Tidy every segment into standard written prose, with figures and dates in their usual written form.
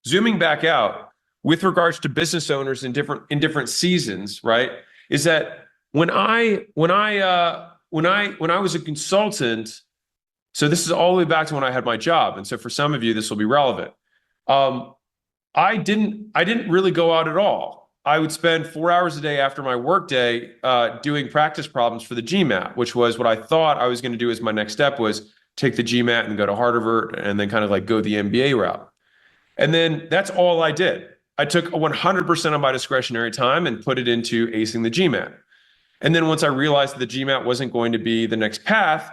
zooming back out with regards to business owners in different seasons, right? Is that when I was a consultant, so this is all the way back to when I had my job, and so for some of you this will be relevant. I didn't really go out at all. I would spend 4 hours a day after my workday doing practice problems for the GMAT, which was what I thought I was going to do as my next step was take the GMAT and go to Harvard and then kind of like go the MBA route. And then that's all I did. I took 100% of my discretionary time and put it into acing the GMAT. And then once I realized that the GMAT wasn't going to be the next path,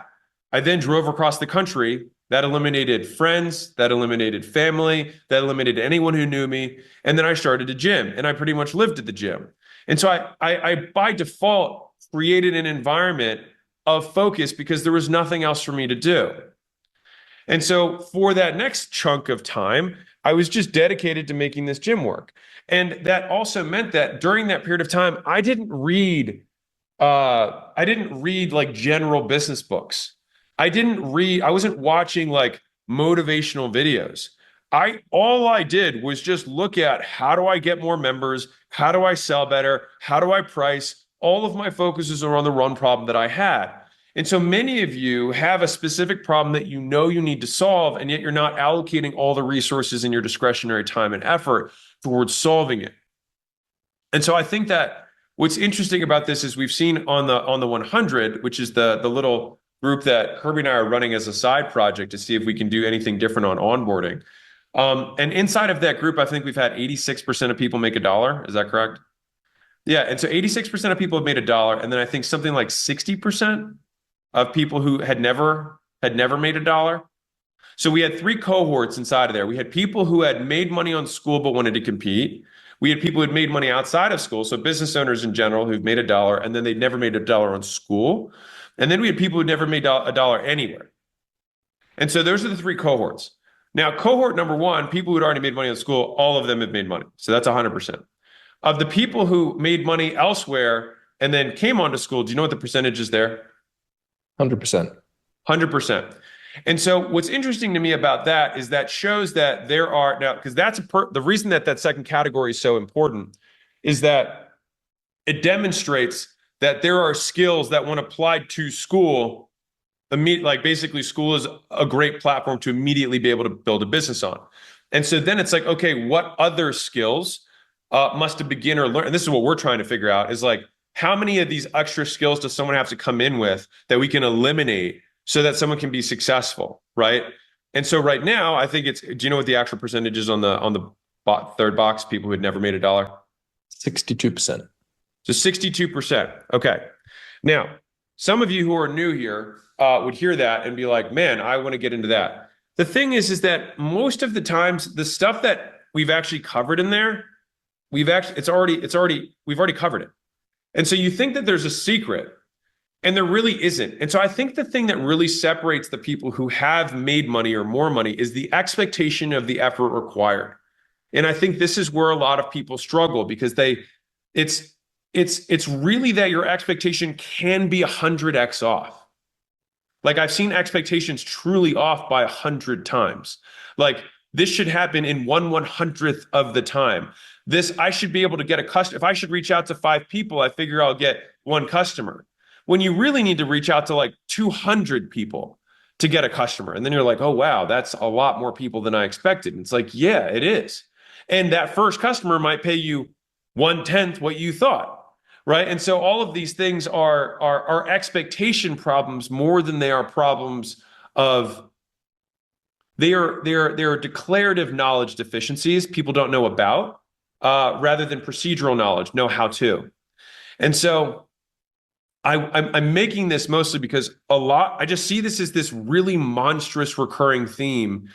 I then drove across the country. That eliminated friends, that eliminated family, that eliminated anyone who knew me. And then I started a gym and I pretty much lived at the gym. And so I by default created an environment of focus because there was nothing else for me to do. And so for that next chunk of time, I was just dedicated to making this gym work. And that also meant that during that period of time, I didn't read like general business books. I wasn't watching like motivational videos. All I did was just look at how do I get more members? How do I sell better? How do I price? All of my focuses are on the run problem that I had. And so many of you have a specific problem that you know you need to solve, and yet you're not allocating all the resources in your discretionary time and effort towards solving it. And so I think that what's interesting about this is we've seen on the 100, which is the little group that Kirby and I are running as a side project to see if we can do anything different on onboarding. And inside of that group, I think we've had 86% of people make $1. Is that correct? Yeah. And so 86% of people have made $1. And then I think something like 60% of people who had never made $1. So we had 3 cohorts inside of there. We had people who had made money on Skool but wanted to compete. We had people who had made money outside of Skool, so business owners in general who've made $1 and then they'd never made $1 on Skool. And then we had people who'd never made $1 anywhere. And so those are the 3 cohorts. Now, cohort number 1, people who'd already made money on Skool, all of them have made money. So that's 100%. Of the people who made money elsewhere and then came onto Skool, do you know what the percentage is there? 100%. 100%. And so what's interesting to me about that is that shows that there are now, because that's the reason that second category is so important is that it demonstrates that there are skills that when applied to Skool, like basically Skool is a great platform to immediately be able to build a business on. And so then it's like, okay, what other skills must a beginner learn? And this is what we're trying to figure out is like, how many of these extra skills does someone have to come in with that we can eliminate so that someone can be successful, right? And so right now, I think do you know what the actual percentage is on the third box, people who had never made $1? 62%. So 62%. Okay. Now, some of you who are new here would hear that and be like, man, I want to get into that. The thing is that most of the times, the stuff that we've actually covered in there, we've already covered it. And so you think that there's a secret, and there really isn't. And so I think the thing that really separates the people who have made money or more money is the expectation of the effort required. And I think this is where a lot of people struggle because it's really that your expectation can be 100x off. Like I've seen expectations truly off by 100 times. Like this should happen in 1/100th of the time. I should be able to get a customer. If I should reach out to 5 people, I figure I'll get 1 customer. When you really need to reach out to like 200 people to get a customer. And then you're like, oh, wow, that's a lot more people than I expected. And it's like, yeah, it is. And that first customer might pay you 1/10 what you thought, right? And so all of these things are expectation problems more than they are problems of, they are declarative knowledge deficiencies people don't know about. Rather than procedural knowledge, know how to. And so I'm making this mostly because I just see this as this really monstrous recurring theme,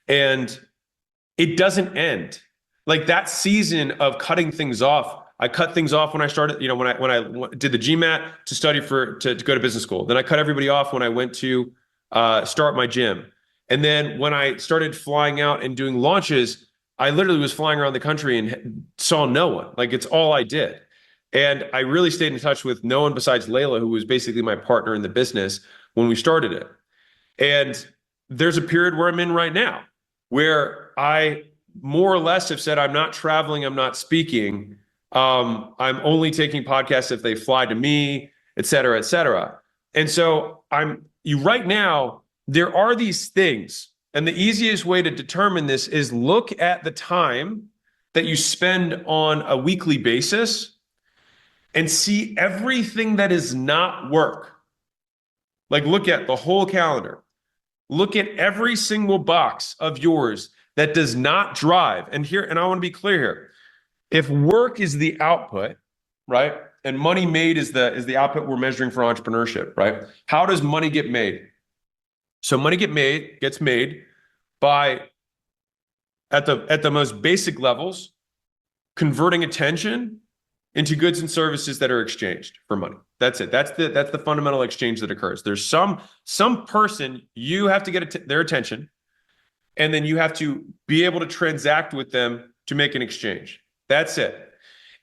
and it doesn't end. Like that season of cutting things off, I cut things off when I started, when I did the GMAT to study to go to business school. Then I cut everybody off when I went to start my gym. And then when I started flying out and doing launches, I literally was flying around the country and saw no one. Like it's all I did. And I really stayed in touch with no one besides Layla, who was basically my partner in the business when we started it. And there's a period where I'm in right now where I more or less have said, I'm not traveling, I'm not speaking. I'm only taking podcasts if they fly to me, et cetera, et cetera. And so right now, there are these things. And the easiest way to determine this is look at the time that you spend on a weekly basis and see everything that is not work. Like look at the whole calendar. Look at every single box of yours that does not drive. And I want to be clear here. If work is the output, right? And money made is the output we're measuring for entrepreneurship, right? How does money get made? So money gets made by at the most basic levels, converting attention into goods and services that are exchanged for money. That's it. That's the fundamental exchange that occurs. There's some person you have to get their attention, and then you have to be able to transact with them to make an exchange. That's it.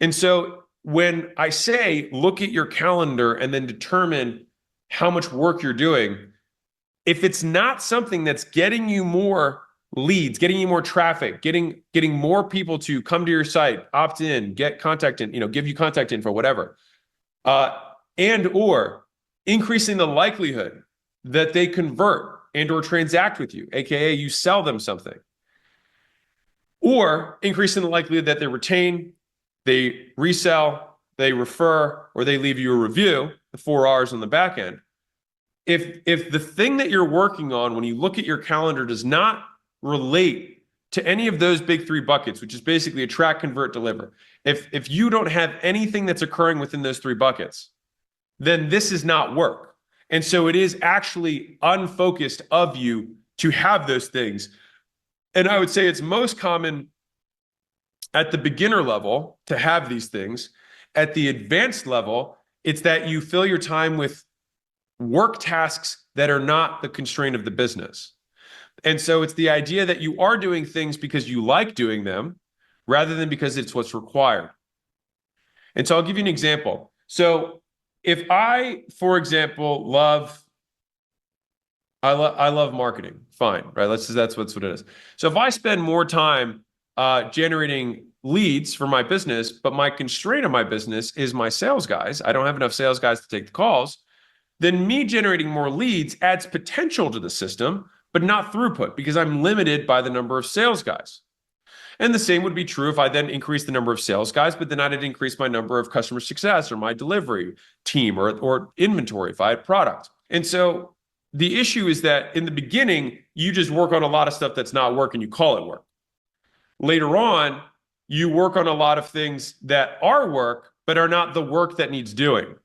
And so when I say look at your calendar and then determine how much work you're doing, if it's not something that's getting you more leads, getting you more traffic, getting more people to come to your site, opt in, get contact in, give you contact info, whatever, and or increasing the likelihood that they convert and or transact with you, aka you sell them something, or increasing the likelihood that they retain, they resell, they refer, or they leave you a review, the 4 R's on the back end. If the thing that you're working on when you look at your calendar does not relate to any of those big 3 buckets, which is basically attract, convert, deliver. If you don't have anything that's occurring within those 3 buckets, then this is not work. And so it is actually unfocused of you to have those things. And I would say it's most common at the beginner level to have these things. At the advanced level, it's that you fill your time with work tasks that are not the constraint of the business. And so it's the idea that you are doing things because you like doing them rather than because it's what's required. And so I'll give you an example. So if I, for example, I love marketing, fine, right? That's what it is. So if I spend more time generating leads for my business, but my constraint of my business is my sales guys, I don't have enough sales guys to take the calls, then me generating more leads adds potential to the system, but not throughput because I'm limited by the number of sales guys. And the same would be true if I then increase the number of sales guys, but then I did increase my number of customer success or my delivery team or inventory if I had product. And so the issue is that in the beginning, you just work on a lot of stuff that's not work and you call it work. Later on, you work on a lot of things that are work, but are not the work that needs doing.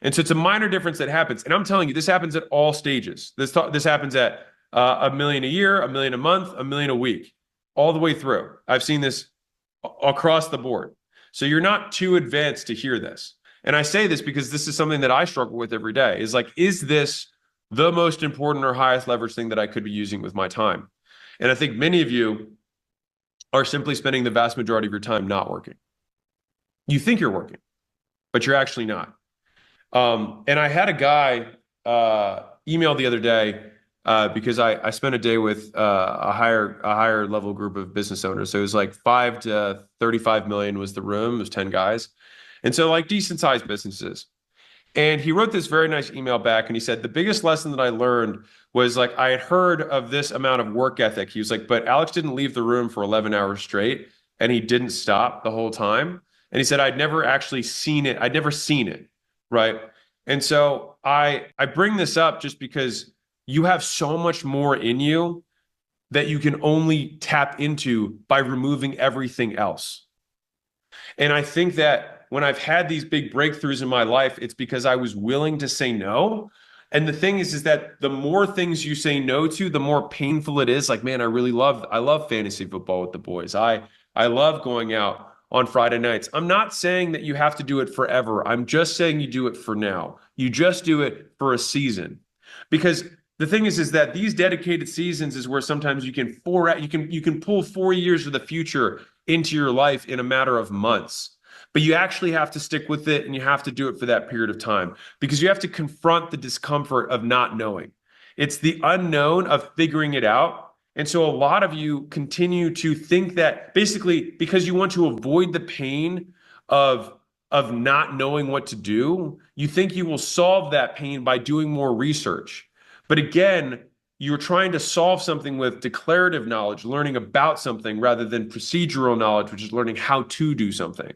And so it's a minor difference that happens. And I'm telling you, this happens at all stages. This happens at $1 million a year, $1 million a month, $1 million a week, all the way through. I've seen this across the board. So you're not too advanced to hear this. And I say this because this is something that I struggle with every day is like, is this the most important or highest leverage thing that I could be using with my time? And I think many of you are simply spending the vast majority of your time not working. You think you're working, but you're actually not. And I had a guy email the other day because I spent a day with a higher level group of business owners. So it was like 5 to 35 million was the room. It was 10 guys. And so like decent sized businesses. And he wrote this very nice email back and he said, the biggest lesson that I learned was like, I had heard of this amount of work ethic. He was like, but Alex didn't leave the room for 11 hours straight and he didn't stop the whole time. And he said, I'd never actually seen it. I'd never seen it. Right. And so I bring this up just because you have so much more in you that you can only tap into by removing everything else. And I think that when I've had these big breakthroughs in my life, it's because I was willing to say no. And the thing is that the more things you say no to, the more painful it is. Like, man, I love fantasy football with the boys. I love going out on Friday nights. I'm not saying that you have to do it forever. I'm just saying you do it for now. You just do it for a season. Because the thing is that these dedicated seasons is where sometimes you can pull 4 years of the future into your life in a matter of months. But you actually have to stick with it and you have to do it for that period of time because you have to confront the discomfort of not knowing. It's the unknown of figuring it out And so a lot of you continue to think that basically because you want to avoid the pain of not knowing what to do, you think you will solve that pain by doing more research. But again, you're trying to solve something with declarative knowledge, learning about something rather than procedural knowledge, which is learning how to do something.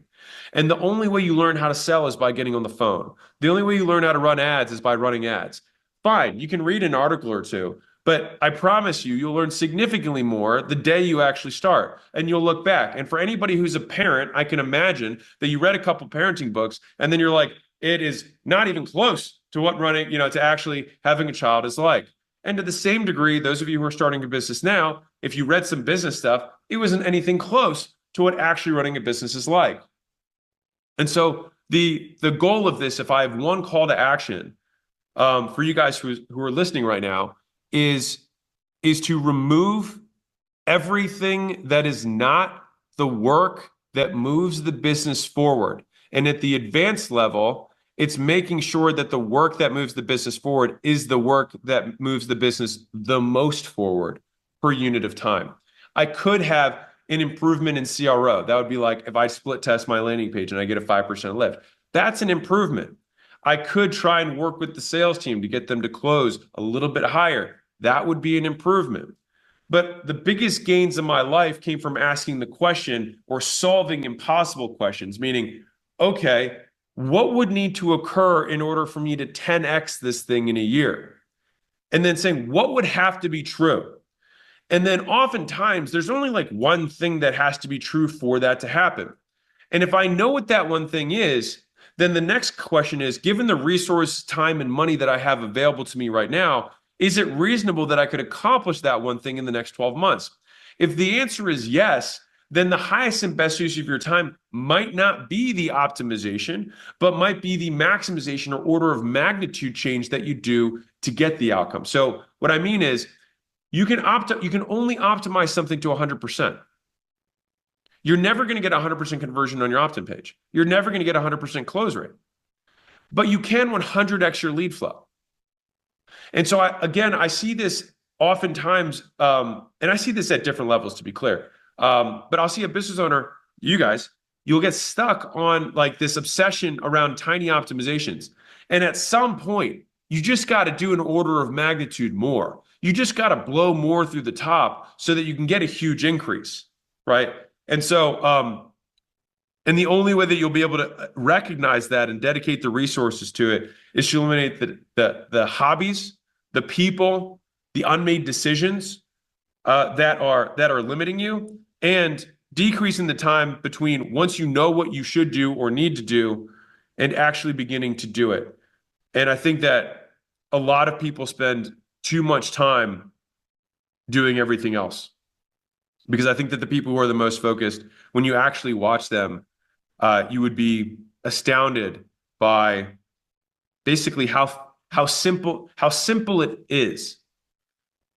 And the only way you learn how to sell is by getting on the phone. The only way you learn how to run ads is by running ads. Fine, you can read an article or two, but I promise you, you'll learn significantly more the day you actually start, and you'll look back. And for anybody who's a parent, I can imagine that you read a couple parenting books, and then you're like, it is not even close to what running, to actually having a child is like. And to the same degree, those of you who are starting a business now, if you read some business stuff, it wasn't anything close to what actually running a business is like. And so the goal of this, if I have one call to action for you guys who are listening right now, is to remove everything that is not the work that moves the business forward. And at the advanced level, it's making sure that the work that moves the business forward is the work that moves the business the most forward per unit of time. I could have an improvement in CRO. That would be like if I split test my landing page and I get a 5% lift. That's an improvement. I could try and work with the sales team to get them to close a little bit higher. That would be an improvement. But the biggest gains in my life came from asking the question or solving impossible questions, meaning, okay, what would need to occur in order for me to 10x this thing in a year? And then saying, what would have to be true? And then oftentimes there's only like one thing that has to be true for that to happen. And if I know what that one thing is, then the next question is, given the resource, time, and money that I have available to me right now, is it reasonable that I could accomplish that one thing in the next 12 months? If the answer is yes, then the highest and best use of your time might not be the optimization, but might be the maximization or order of magnitude change that you do to get the outcome. So what I mean is, you can only optimize something to 100%. You're never going to get 100% conversion on your opt-in page. You're never going to get 100% close rate. But you can 100x your lead flow. And so I see this oftentimes, and I see this at different levels, to be clear. But I'll see a business owner, you guys, you'll get stuck on like this obsession around tiny optimizations. And at some point, you just got to do an order of magnitude more. You just got to blow more through the top so that you can get a huge increase, right? And so, and the only way that you'll be able to recognize that and dedicate the resources to it is to eliminate the hobbies, the people, the unmade decisions that are limiting you, and decreasing the time between once you know what you should do or need to do and actually beginning to do it. And I think that a lot of people spend too much time doing everything else, because I think that the people who are the most focused, when you actually watch them, you would be astounded by basically how simple it is.